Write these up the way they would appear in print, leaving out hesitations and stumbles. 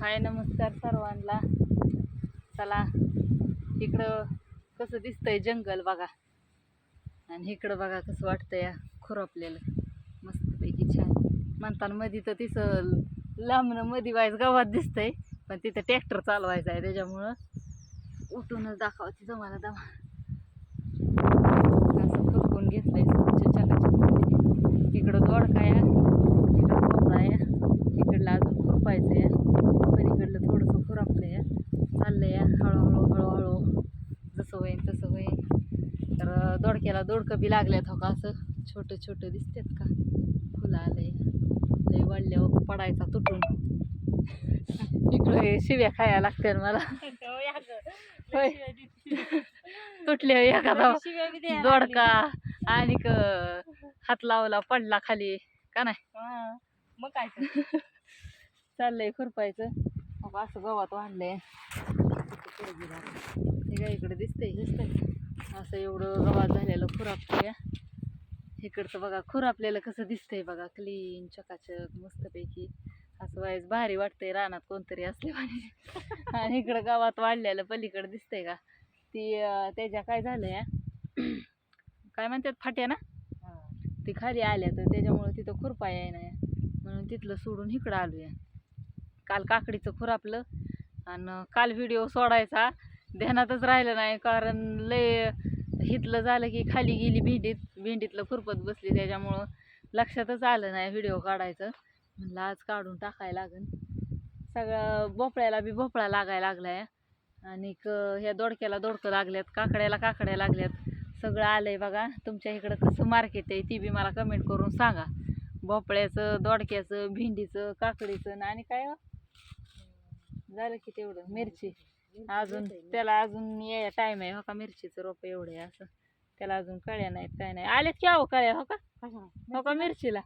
हाय नमस्कार सर्वांना. चला इकडं कसं दिसतंय जंगल बघा, आणि इकडं बघा कसं वाटतंय खुरपलेलं मस्तपैकी छान. म्हणताना मध्ये तर तिथं लांबनं मध्ये वाईज गावात दिसतंय, पण तिथं ट्रॅक्टर चालवायचा आहे त्याच्यामुळं उठूनच दाखवते तुम्हाला. दमा असं खुरपून घेतलंय चकाचक. इकडं दोडका आहे, इकडं भोपळा आहे, इकडलं अजून खुरपायचं आहे, पलीकडलं थोडंसं खुरपलंय चाललंय हळूहळू हळूहळू जसं होईन तसं होईन. तर दोडक्याला दोडकं बी लागल्यात हो का, असं छोटं छोटं दिसतात का, फुलं आलंय लय वाढल्यावर पडायचा तुटून. इकडं शिव्या खायला लागतात मला होय. तुटले एखादा दोडका आणि हात लावला पडला खाली का नाही, मग काय चाललंय खुरपायचं. असं गवत वाढलंय हे काय इकडे दिसतंय असं एवढं गवत झालेलं खुरापतंय. इकडचं बघा खुरापलेलं कसं दिसतंय बघा, क्लीन चकाचक मस्तपैकी असं वाईज भारी वाटतंय, रानात कोणतरी असले पाहिजे. आणि इकडं गावात वाढलेलं पलीकडे दिसतंय का, ती त्याच्या काय झालंय काय म्हणतात फाट्या ना, ती खाली आल्या तर त्याच्यामुळं तिथं खुरपा याय नाही, म्हणून तिथलं सोडून इकडं आलोय. काल काकडीचं खुरापलं आणि काल व्हिडिओ सोडायचा ध्यानातच राहिलं नाही, कारण लय हितलं झालं की खाली गेली भेंडीतलं खुरपत बसली, त्याच्यामुळं लक्षातच आलं नाही व्हिडिओ काढायचं. म्हणलं आज काढून टाकायला लागन. सगळं भोपळ्याला बी भोपळा लागायला लागलाय, आणि ह्या दोडक्याला दोडकं लागल्यात, काकड्याला काकड्या लागल्यात, सगळं आलंय बघा. तुमच्या इकडं कसं मार्केट आहे ती बी मला कमेंट करून सांगा. भोपळ्याचं, दोडक्याचं, भेंडीचं, काकडीचं आणि काय झालं की तेवढं मिरची अजून, त्याला अजून याय टाईम आहे हो का. मिरचीचं रोप एवढं आहे असं, त्याला अजून कळ्या नाहीत काय नाही. आलेत की अहो कळ्या हो का, हो का मिरचीला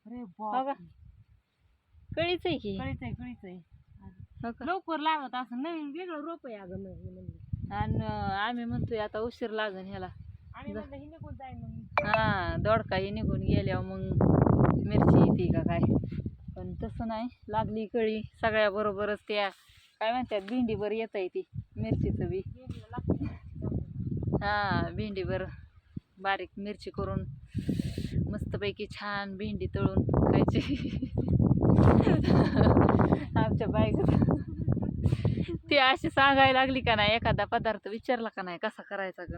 हो का, कळीच आहे की, कळीच आहे लवकर लागत असं नवीन वेगळं रोप आहे अगं नवीन. आणि आम्ही म्हणतोय आता उशीर लागन ह्याला. आणि म्हणलं ही निघून जाईन मग, हा दोडका ही निघून गेल्यावर मग मिरची येते का काय, पण तसं नाही, लागली कळी सगळ्या बरोबरच त्या काय म्हणतात भेंडीवर येत आहे ती मिरचीचं बी. हा भेंडीवर बारीक मिरची करून मस्तपैकी छान भेंडी तळून खायची. आमच्या बायकोला ती अशी सांगायला लागली का नाही, एखादा पदार्थ विचारला का नाही कसा करायचा ग,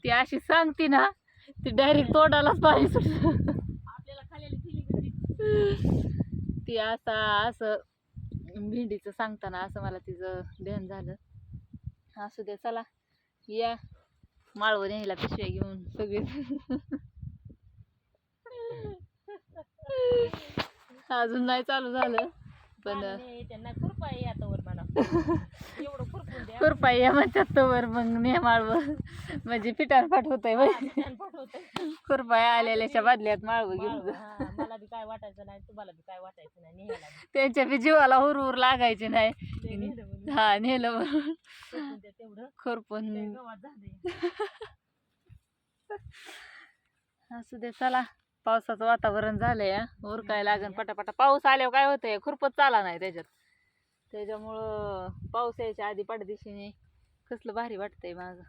ती अशी सांगते ना, ती डायरेक्ट तोंडालाच पाणी सुटलं आपल्याला खाल्लेली ती असं भेंडीचं सांगताना असं मला तिचं ध्यान झालं. असू दे चला या माळवं न्यायला पिशव्या घेऊन सगळे. अजून नाही चालू झालं पण त्यांना खुरपाई आता वर म्हणा एवढं खुरपून द्या, खुरपाई या म्हणतात तोवर मग ने माळवं म्हणजे पिटारपाट होतंय खुरपाई आलेल्याच्या बदल्यात माळवं घेऊन जा. मला बी काय वाटायचं नाही, तुम्हाला बी काय वाटायचं नाही, नेहाला त्यांच्या बी जीवाला हुरहुर लागायची नाही. हा नेलं म्हणून तेवढं खुरपून गवत झालंय. असू दे चला, पावसाचं वातावरण झालंय, उरकाय लागन पटापटा. पाऊस आल्यावर काय होतंय, खुरपत चाला नाही त्याच्यामुळं पाऊस यायच्या आधी पडदिशीने कसलं भारी वाटतंय माझं.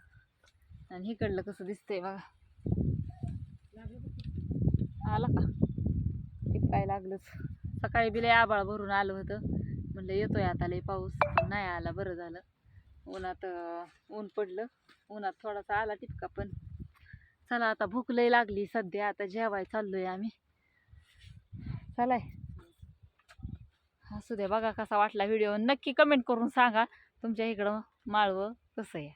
आणि इकडलं कसं दिसतंय बघा, आला का टिपकाय लागलंच. सकाळी बिले आबाळ भरून आलं होतं, म्हणलं येतोय आता लय पाऊस, पण नाही आला, बरं झालं. उन्हात ऊन पडलं, उन्हात थोडासा आला टिपका. पण चला आता भूक लय लागली सध्या, आता जेवाय चाललोय आम्ही. चलाय असू द्या. बघा कसा वाटला व्हिडिओ, नक्की कमेंट करून सांगा तुमच्या इकडं माळवं कसं आहे.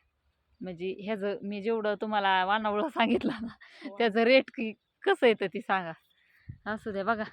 म्हणजे ह्याचं मी जेवढं तुम्हाला वानावळं सांगितलं ना, त्याचं रेट कसं येतं ती सांगा. असू द्या बघा.